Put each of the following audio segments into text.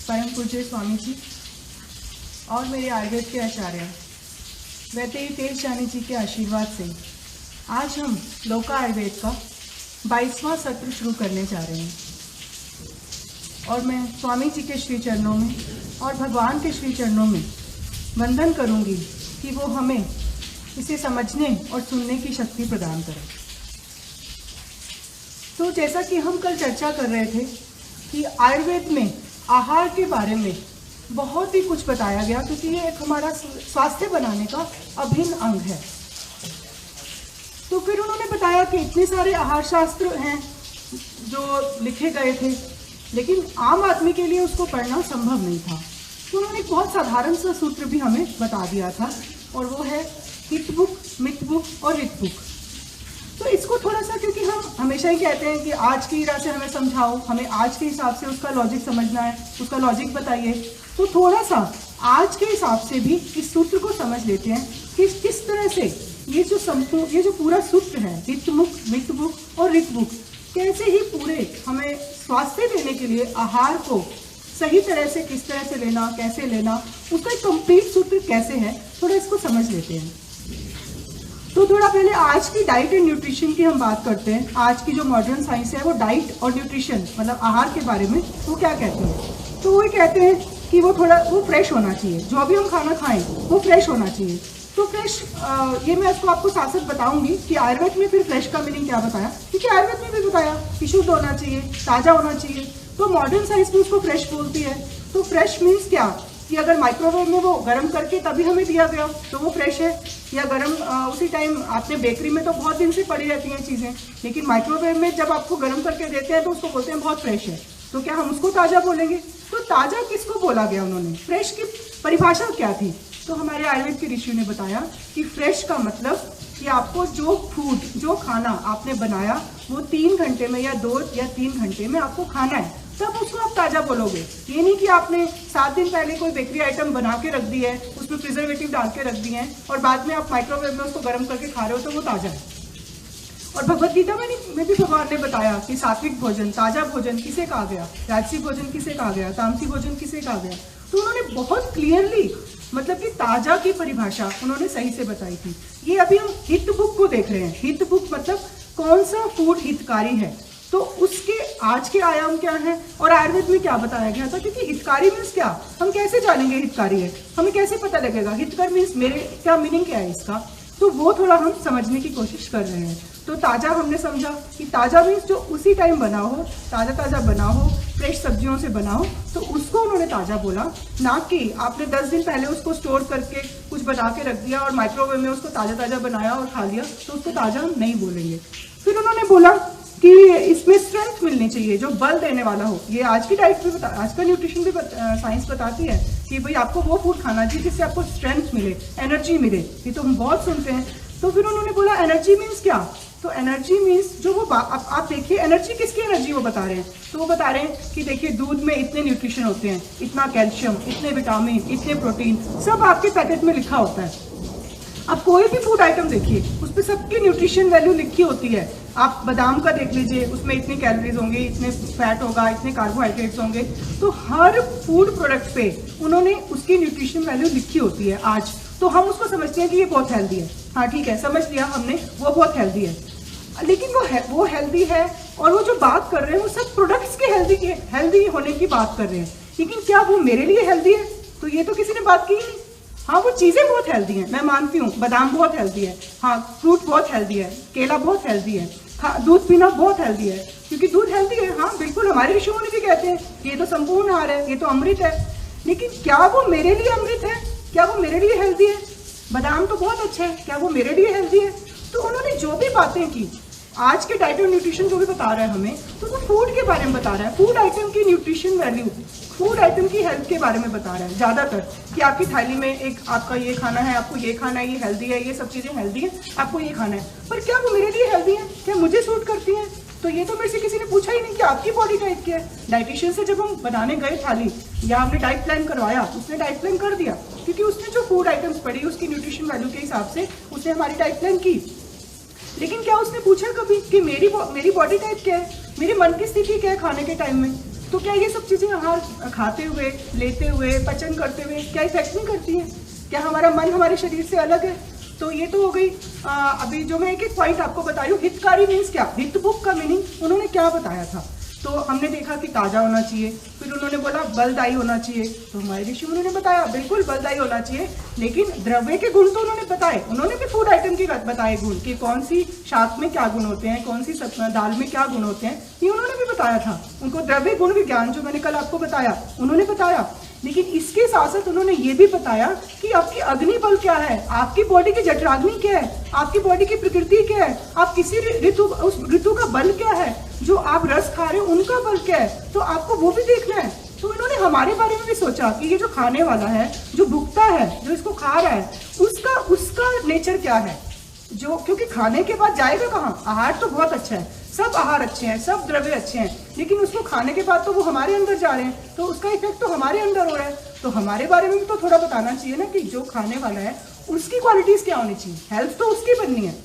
परम पूज्य स्वामी जी और मेरे आयुर्वेद के आचार्य वैद्य तेज जानी जी के आशीर्वाद से आज हम लोका आयुर्वेद का 22वां सत्र शुरू करने जा रहे हैं। और मैं स्वामी जी के श्री चरणों में और भगवान के श्री चरणों में वंदन करूंगी कि वो हमें इसे समझने और सुनने की शक्ति प्रदान करें। तो जैसा कि हम कल चर्चा कर रहे थे कि आयुर्वेद में आहार के बारे में बहुत ही कुछ बताया गया, क्योंकि ये एक हमारा स्वास्थ्य बनाने का अभिन्न अंग है। तो फिर उन्होंने बताया कि इतने सारे आहार शास्त्र हैं जो लिखे गए थे, लेकिन आम आदमी के लिए उसको पढ़ना संभव नहीं था। तो उन्होंने एक बहुत साधारण सा सूत्र भी हमें बता दिया था, और वो है हितबुक, मितबुक और रितबुक। तो इसको थोड़ा सा, क्योंकि हम हमेशा ही कहते हैं कि आज की राह से हमें समझाओ, हमें आज के हिसाब से उसका लॉजिक समझना है, उसका लॉजिक बताइए। तो थोड़ा सा आज के हिसाब से भी इस सूत्र को समझ लेते हैं कि किस तरह से ये जो पूरा सूत्र है हितमुख, मितबुक और रितबुक, कैसे ही पूरे हमें स्वास्थ्य देने के लिए आहार को सही तरह से किस तरह से लेना, कैसे लेना, उसका एक कंप्लीट सूत्र कैसे है, थोड़ा इसको समझ लेते हैं। तो थोड़ा पहले आज की डाइट एंड न्यूट्रिशन की हम बात करते हैं। आज की जो मॉडर्न साइंस है वो डाइट और न्यूट्रिशन मतलब आहार के बारे में वो क्या कहते हैं। तो वो कहते हैं कि वो फ्रेश होना चाहिए, जो भी हम खाना खाएं वो फ्रेश होना चाहिए। तो फ्रेश ये मैं आपको साथ साथ बताऊंगी कि आयुर्वेद में फिर फ्रेश का मीनिंग क्या बताया, क्योंकि आयुर्वेद में भी बताया कि शुद्ध होना चाहिए, ताज़ा होना चाहिए। तो मॉडर्न साइंस में उसको फ्रेश बोलती है। तो फ्रेश मीन्स क्या कि अगर माइक्रोवेव में वो गर्म करके तभी हमें दिया गया तो वो फ्रेश है, या गर्म उसी टाइम आपने बेकरी में तो बहुत दिन से पड़ी रहती हैं चीज़ें, लेकिन माइक्रोवेव में जब आपको गर्म करके देते हैं तो उसको बोलते हैं बहुत फ्रेश है। तो क्या हम उसको ताज़ा बोलेंगे? तो ताज़ा किसको बोला गया उन्होंने, फ्रेश की परिभाषा क्या थी? तो हमारे आयुर्वेद के ऋषियों ने बताया कि फ्रेश का मतलब कि आपको जो खाना आपने बनाया वो 3 घंटे में या 2 या 3 घंटे में आपको खाना है, तब उसको आप ताज़ा बोलोगे। ये नहीं कि आपने 7 दिन पहले कोई बेकरी आइटम बना के रख दी है, उसमें प्रिजर्वेटिव डाल के रख दिए हैं और बाद में आप माइक्रोवेव में उसको गर्म करके खा रहे हो तो वो ताज़ा है। और भगवत गीता में भी भगवान ने बताया कि सात्विक भोजन, ताज़ा भोजन किसे कहा गया, राजसी भोजन किसे कहा गया, तामसी भोजन किसे कहा गया। तो उन्होंने बहुत क्लियरली मतलब कि ताज़ा की परिभाषा उन्होंने सही से बताई थी। ये अभी हम हित बुक को देख रहे हैं। हित बुक मतलब कौन सा फूड हितकारी है, तो उसके आज के आयाम क्या है और आयुर्वेद में क्या बताया गया था। क्योंकि हितकारी मीन्स क्या, हम कैसे जानेंगे हितकारी है, हमें कैसे पता लगेगा हितकर मीन्स मेरे क्या मीनिंग क्या है इसका, तो वो थोड़ा हम समझने की कोशिश कर रहे हैं। तो ताज़ा हमने समझा कि ताज़ा मीन्स जो उसी टाइम बना हो, ताज़ा बना हो, फ्रेश सब्जियों से बना हो, तो उसको उन्होंने ताज़ा बोला। ना कि आपने 10 दिन पहले उसको स्टोर करके कुछ बना के रख दिया और माइक्रोवेव में उसको ताज़ा बनाया और खा लिया, तो उसको ताज़ा हम नहीं बोलेंगे। फिर उन्होंने बोला कि इसमें स्ट्रेंथ मिलनी चाहिए, जो बल देने वाला हो। ये आज की डाइट भी आज का न्यूट्रिशन भी साइंस बताती है कि भाई आपको वो फूड खाना चाहिए जिससे आपको स्ट्रेंथ मिले, एनर्जी मिले। ये तो हम बहुत सुनते हैं। तो फिर उन्होंने बोला एनर्जी मीन्स क्या, तो एनर्जी मीन्स जो वो आप देखिए एनर्जी किसकी एनर्जी वो बता रहे हैं। तो वो बता रहे हैं कि देखिए दूध में इतने न्यूट्रिशन होते हैं, इतना कैल्शियम, इतने विटामिन, इतने प्रोटीन, सब आपके पैकेट में लिखा होता है। आप कोई भी फूड आइटम देखिए उस पर सबकी न्यूट्रिशन वैल्यू लिखी होती है। आप बादाम का देख लीजिए, उसमें इतनी कैलोरीज होंगी, इतने फैट होगा, इतने कार्बोहाइड्रेट्स होंगे। तो हर फूड प्रोडक्ट पे उन्होंने उसकी न्यूट्रिशन वैल्यू लिखी होती है आज। तो हम उसको समझते हैं कि ये बहुत हेल्दी है, हाँ ठीक है समझ लिया हमने, वो बहुत हेल्दी है। लेकिन वो हेल्दी है और वो जो बात कर रहे हैं वो सब प्रोडक्ट्स के हेल्दी होने की बात कर रहे हैं, लेकिन क्या वो मेरे लिए हेल्दी है? तो ये तो किसी ने बात की ही नहीं। हाँ वो चीज़ें बहुत हेल्दी हैं, मैं मानती हूँ, बादाम बहुत हेल्दी है, हाँ फ्रूट बहुत हेल्दी है, केला बहुत हेल्दी है, हाँ दूध पीना बहुत हेल्दी है, क्योंकि दूध हेल्दी है। हाँ बिल्कुल, हमारे ऋषियों ने भी कहते हैं कि ये तो संपूर्ण आहार है, ये तो अमृत है। लेकिन क्या वो मेरे लिए अमृत है, क्या वो मेरे लिए हेल्दी है? बादाम तो बहुत अच्छा है, क्या वो मेरे लिए हेल्दी है? तो उन्होंने जो भी बातें की, आज के डाइट और न्यूट्रिशन जो भी बता रहा है हमें, तो वो फूड के बारे में बता रहा है, फूड आइटम की न्यूट्रिशन वैल्यू, फूड आइटम की हेल्थ के बारे में बता रहा है ज़्यादातर, कि आपकी थाली में एक आपका ये खाना है, आपको ये खाना है, ये हेल्दी है, ये सब चीज़ें हेल्दी है, आपको ये खाना है। पर क्या वो मेरे लिए हेल्दी है, क्या मुझे सूट करती हैं? तो ये तो मेरे से किसी ने पूछा ही नहीं कि आपकी बॉडी टाइप क्या है। डाइटिशियन से जब हम बनाने गए थाली या हमने डाइट प्लान करवाया, उसने डाइट प्लान कर दिया, क्योंकि उसने जो फूड आइटम्स पढ़ी उसकी न्यूट्रिशन वैल्यू के हिसाब से उसने हमारी डाइट प्लान की। लेकिन क्या उसने पूछा कभी कि मेरी बॉडी टाइप क्या है, मेरे मन की स्थिति क्या है खाने के टाइम में? तो क्या ये सब चीज़ें आहार खाते हुए, लेते हुए, पचन करते हुए क्या इफेक्ट नहीं करती हैं? क्या हमारा मन हमारे शरीर से अलग है? तो ये तो हो गई। अभी जो मैं एक एक पॉइंट आपको बता रही हूँ, हितकारी मीन्स क्या, हित बुक का मीनिंग उन्होंने क्या बताया था। तो हमने देखा कि ताज़ा होना चाहिए, फिर उन्होंने बोला बलदायी होना चाहिए, तो हमारे ऋषि उन्होंने बताया बिल्कुल बलदायी होना चाहिए, लेकिन द्रव्य के गुण तो उन्होंने बताए, उन्होंने भी फूड आइटम के बताए गुण कि कौन सी शाक में क्या गुण होते हैं, कौन सी दाल में क्या गुण होते हैं, ये उन्होंने भी बताया था। उनको द्रव्य गुण विज्ञान जो मैंने कल आपको बताया उन्होंने बताया, लेकिन इसके साथ साथ उन्होंने ये भी बताया कि आपकी अग्नि बल क्या है, आपकी बॉडी की जठराग्नि क्या है, आपकी बॉडी की प्रकृति क्या है, आप किसी ऋतु, उस ऋतु का बल क्या है, जो आप रस खा रहे हो उनका बल क्या है, तो आपको वो भी देखना है। तो इन्होंने हमारे बारे में भी सोचा कि ये जो खाने वाला है, जो भुगता है, जो इसको खा रहा है, उसका नेचर क्या है, जो, क्योंकि खाने के बाद जाएगा कहाँ। आहार तो बहुत अच्छा है, सब आहार अच्छे हैं, सब द्रव्य अच्छे हैं, लेकिन उसको खाने के बाद तो वो हमारे अंदर जा रहे हैं, तो उसका इफेक्ट तो हमारे अंदर हो रहा है। तो हमारे बारे में भी तो थोड़ा बताना चाहिए ना कि जो खाने वाला है उसकी क्वालिटीज क्या होनी चाहिए, हेल्थ तो उसकी बननी है।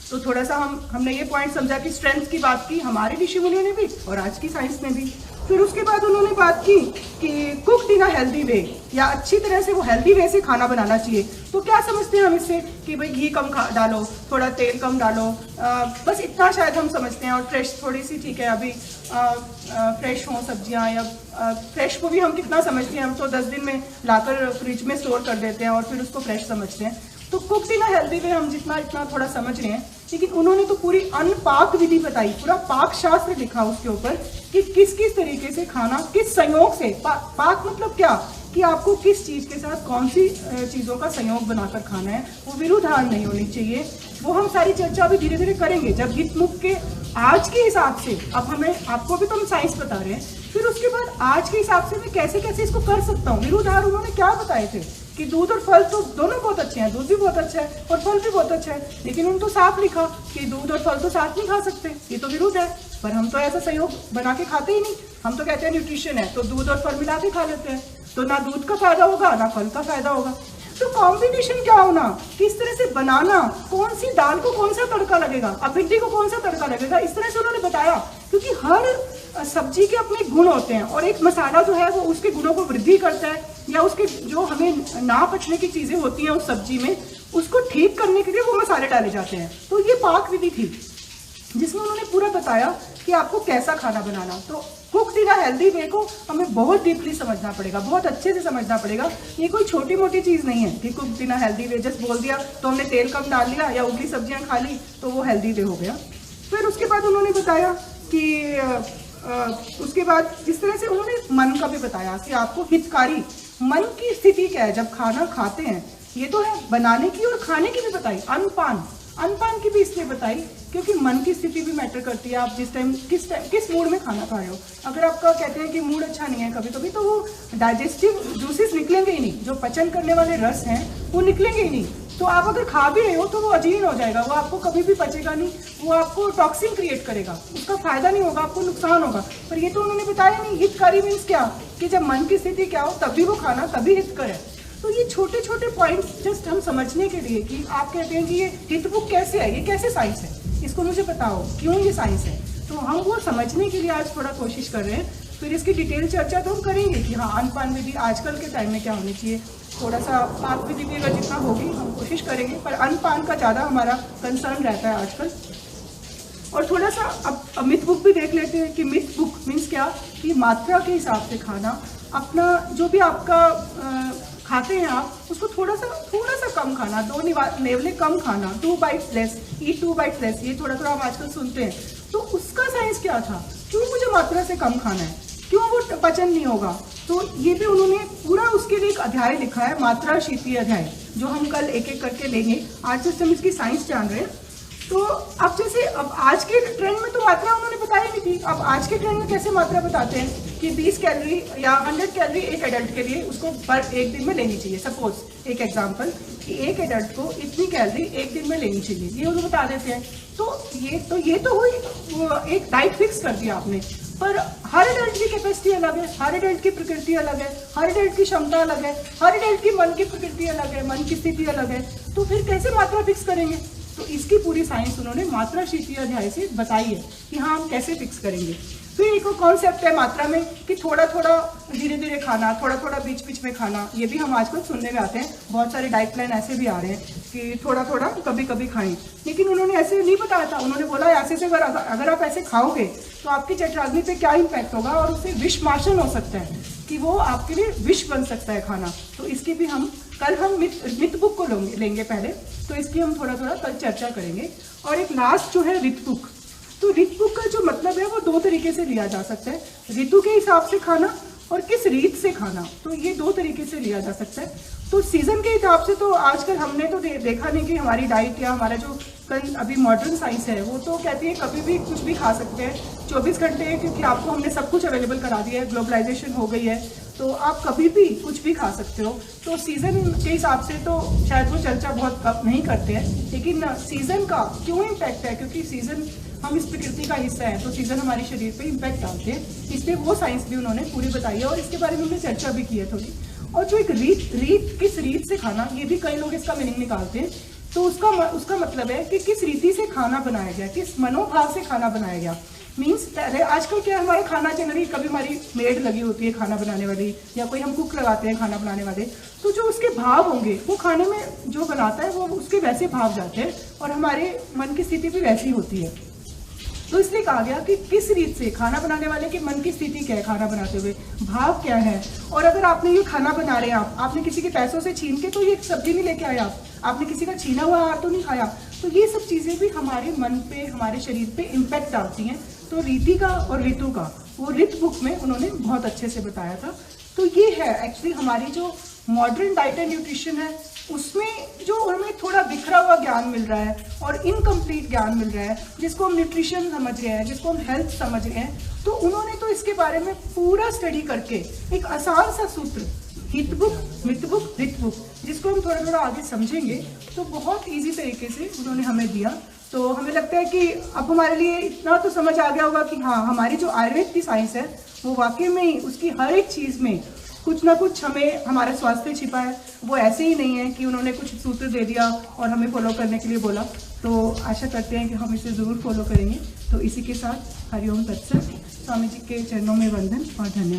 तो थोड़ा सा हमने ये पॉइंट समझा कि स्ट्रेंथ की बात की हमारे ऋषि मुनियों ने भी और आज की साइंस ने भी। फिर उसके बाद उन्होंने बात की कि cooked in a healthy way, या अच्छी तरह से वो हेल्दी वे से खाना बनाना चाहिए। तो क्या समझते हैं हम इससे कि भाई घी कम डालो, थोड़ा तेल कम डालो, बस इतना शायद हम समझते हैं। और फ्रेश थोड़ी सी, ठीक है, अभी फ्रेश हों सब्जियां, या फ्रेश को भी हम कितना समझते हैं, हम तो 10 दिन में लाकर फ्रिज में स्टोर कर देते हैं और फिर उसको फ्रेश समझते हैं। तो cooked in a healthy way हम जितना इतना थोड़ा समझ रहे हैं, लेकिन उन्होंने तो पूरी अनपाक विधि बताई, पूरा पाक शास्त्र लिखा उसके ऊपर कि किस किस तरीके से खाना, किस संयोग से, पाक मतलब क्या कि आपको किस चीज़ के साथ कौन सी चीज़ों का संयोग बनाकर खाना है, वो विरुद्धार नहीं होनी चाहिए। वो हम सारी चर्चा अभी धीरे धीरे करेंगे जब हित मुख के आज के हिसाब से, अब हमें आपको भी तो हम साइंस बता रहे हैं, फिर उसके बाद आज के हिसाब से मैं कैसे कैसे इसको कर सकता हूँ। विरुद्धार उन्होंने क्या बताए थे कि दूध और फल तो दोनों बहुत अच्छे हैं, दूध भी बहुत अच्छा है और फल भी बहुत अच्छा है, लेकिन उन्होंने तो साफ लिखा कि दूध और फल तो साथ नहीं खा सकते, ये तो विरुद्ध है। पर हम तो ऐसा संयोग बना के खाते ही नहीं, हम तो कहते हैं न्यूट्रिशन है तो दूध और फल मिला के खा लेते हैं, तो ना दूध का फायदा होगा ना फल का फायदा होगा। तो कॉम्बिनेशन क्या होना, किस तरह से बनाना, कौन सी दाल को कौन सा तड़का लगेगा, अब भिंडी को कौन सा तड़का लगेगा, इस तरह से उन्होंने बताया। क्योंकि हर सब्जी के अपने गुण होते हैं और एक मसाला जो है वो उसके गुणों को वृद्धि करता है, या उसके जो हमें ना पचने की चीजें होती हैं उस सब्जी में, उसको ठीक करने के लिए वो मसाले डाले जाते हैं। तो ये पाक विधि थी जिसमें उन्होंने पूरा बताया कि आपको कैसा खाना बनाना। तो cooked in a healthy way को हमें बहुत डीपली समझना पड़ेगा, बहुत अच्छे से समझना पड़ेगा। ये कोई छोटी मोटी चीज़ नहीं है कि cooked in a healthy way just बोल दिया तो हमने तेल कम डाल लिया या उबली सब्जियां खा ली तो वो हेल्दी वे हो गया। फिर उसके बाद उन्होंने बताया कि उसके बाद जिस तरह से उन्होंने मन का भी बताया कि आपको हितकारी मन की स्थिति क्या है जब खाना खाते हैं, ये तो है बनाने की और खाने की भी बताई। अनपान की भी इसलिए बताई क्योंकि मन की स्थिति भी मैटर करती है। आप जिस टाइम किस मूड में खाना खा रहे हो, अगर आपका कहते हैं कि मूड अच्छा नहीं है कभी कभी, तो वो डाइजेस्टिव जूसेस निकलेंगे ही नहीं, जो पचन करने वाले रस हैं वो निकलेंगे ही नहीं। तो आप अगर खा भी रहे हो तो वो अजीर्ण हो जाएगा, वो आपको कभी भी पचेगा नहीं, वो आपको टॉक्सिन क्रिएट करेगा, उसका फायदा नहीं होगा, आपको नुकसान होगा। पर ये तो उन्होंने बताया नहीं। हितकारी मीन्स क्या कि जब मन की स्थिति क्या हो तभी वो खाना तभी हितकर है। तो ये छोटे छोटे पॉइंट्स जस्ट हम समझने के लिए कि आप कहते हैं कि ये हित बुक कैसे है, ये कैसे साइंस है, इसको मुझे पता हो क्यों ये साइंस है, तो हम वो समझने के लिए आज थोड़ा कोशिश कर रहे हैं। फिर इसकी डिटेल चर्चा तो हम करेंगे कि हाँ अनपान विधि आजकल के टाइम में क्या होनी चाहिए, थोड़ा सा पाक विधि भी अगर जितना होगी हम कोशिश करेंगे, पर अनपान का ज़्यादा हमारा कंसर्न रहता है आजकल। और थोड़ा सा अब मिथ बुक भी देख लेते हैं कि मिथ बुक मीन्स क्या कि मात्रा के हिसाब से खाना, अपना जो भी आपका खाते हैं आप उसको थोड़ा सा कम खाना, 2 नेवले कम खाना, 2 bites less, eat 2 bites less, ये थोड़ा हम आजकल सुनते हैं। तो उसका साइंस क्या था, क्यों मुझे मात्रा से कम खाना है, क्यों वो पचन नहीं होगा। तो ये भी उन्होंने पूरा उसके लिए एक अध्याय लिखा है, मात्रा शीतली अध्याय, जो हम कल एक एक करके लेंगे। आज जैसे हम इसकी साइंस जान रहे हैं, तो अब जैसे अब आज के ट्रेंड में तो मात्रा उन्होंने बताई नहीं थी, अब आज के ट्रेंड में कैसे मात्रा बताते हैं कि 20 कैलोरी या 100 कैलोरी एक एडल्ट के लिए उसको पर एक दिन में लेनी चाहिए। सपोज एक एग्जांपल कि एक एडल्ट को इतनी कैलोरी एक दिन में लेनी चाहिए, ये उनको बता देते हैं। तो ये तो हुई एक डाइट फिक्स कर दिया आपने, पर हर एडल्ट की कैपेसिटी अलग है, हर एडल्ट की प्रकृति अलग है, हर एडल्ट की क्षमता अलग है, हर एडल्ट की मन की प्रकृति अलग है, मन की स्थिति अलग है, तो फिर कैसे मात्रा फिक्स करेंगे। तो इसकी पूरी साइंस उन्होंने मात्रा शीतली अध्याय से बताई है कि हाँ हम कैसे फिक्स करेंगे। फिर एक कॉन्सेप्ट है मात्रा में कि थोड़ा थोड़ा धीरे धीरे खाना, थोड़ा थोड़ा बीच बीच में खाना। ये भी हम आजकल सुनने में आते हैं, बहुत सारे डाइट प्लान ऐसे भी आ रहे हैं कि थोड़ा थोड़ा कभी कभी खाएं। लेकिन उन्होंने ऐसे नहीं बताया था, उन्होंने बोला ऐसे से अगर आप ऐसे खाओगे तो आपकी जठराग्नि पे क्या इम्पैक्ट होगा और उससे विषमाशन हो सकता है कि वो आपके लिए विष बन सकता है खाना। तो इसकी भी हम कल हम मिथ बुक को लेंगे पहले, तो इसकी हम थोड़ा थोड़ा कल चर्चा करेंगे। और एक लास्ट जो है ऋतु बुक, तो ऋतु बुक का जो मतलब है वो 2 तरीके से लिया जा सकता है, ऋतु के हिसाब से खाना और किस रीत से खाना, तो ये 2 तरीके से लिया जा सकता है। तो सीजन के हिसाब से तो आजकल हमने तो देखा नहीं कि हमारी डाइट या हमारा जो कल अभी मॉडर्न साइंस है वो तो कहती है कभी भी कुछ भी खा सकते हैं 24 घंटे, क्योंकि आपको हमने सब कुछ अवेलेबल करा दिया है, ग्लोबलाइजेशन हो गई है, तो आप कभी भी कुछ भी खा सकते हो। तो सीज़न के हिसाब से तो शायद वो चर्चा बहुत कम नहीं करते हैं, लेकिन सीज़न का क्यों इम्पैक्ट है, क्योंकि सीज़न हम इस प्रकृति का हिस्सा है, तो सीज़न हमारे शरीर पे इम्पैक्ट डालते हैं, इसलिए वो साइंस भी उन्होंने पूरी बताई है और इसके बारे में हमने चर्चा भी की है थोड़ी। और जो एक रीत किस रीत से खाना, ये भी कई लोग इसका मीनिंग निकालते हैं, तो उसका मतलब है कि किस रीति से खाना बनाया गया, किस मनोभाव से खाना बनाया गया। मीन्स पहले आजकल क्या हमारा खाना जनरली कभी हमारी मेड लगी होती है खाना बनाने वाली, या कोई हम कुक लगाते हैं खाना बनाने वाले, तो जो उसके भाव होंगे वो खाने में जो बनाता है वो उसके वैसे भाव जाते हैं और हमारे मन की स्थिति भी वैसी होती है। तो इसलिए कहा गया कि किस रीत से खाना बनाने वाले के मन की स्थिति क्या है, खाना बनाते हुए भाव क्या है। और अगर आपने ये खाना बना रहे हैं, आपने किसी के पैसों से छीन के तो ये सब्जी नहीं लेके आए, आपने किसी का छीना हुआ आहार तो नहीं खाया, तो ये सब चीज़ें भी हमारे मन पे, हमारे शरीर पे इम्पैक्ट डालती हैं। तो रीति का और ऋतु का वो ऋतु बुक में उन्होंने बहुत अच्छे से बताया था। तो ये है एक्चुअली हमारी जो मॉडर्न डाइट एंड न्यूट्रिशन है, उसमें जो हमें थोड़ा बिखरा हुआ ज्ञान मिल रहा है और इनकम्प्लीट ज्ञान मिल रहा है, जिसको हम न्यूट्रिशन समझ रहे हैं, जिसको हम हेल्थ समझ रहे हैं, तो उन्होंने तो इसके बारे में पूरा स्टडी करके एक आसान सा सूत्र हित बुक, मिथ बुक, ऋत बुक, जिसको हम थोड़ा थोड़ा आगे समझेंगे तो बहुत ईजी तरीके से उन्होंने हमें दिया। तो हमें लगता है कि अब हमारे लिए इतना तो समझ आ गया होगा कि हाँ, हमारी जो आयुर्वेद की साइंस है वो वाकई में ही उसकी हर एक चीज़ में कुछ ना कुछ हमें हमारा स्वास्थ्य छिपा है। वो ऐसे ही नहीं है कि उन्होंने कुछ सूत्र दे दिया और हमें फॉलो करने के लिए बोला। तो आशा करते हैं कि हम इसे ज़रूर फॉलो करेंगे। तो इसी के साथ हरिओम तत्सत, स्वामी जी के चरणों में वंदन और धन्यवाद।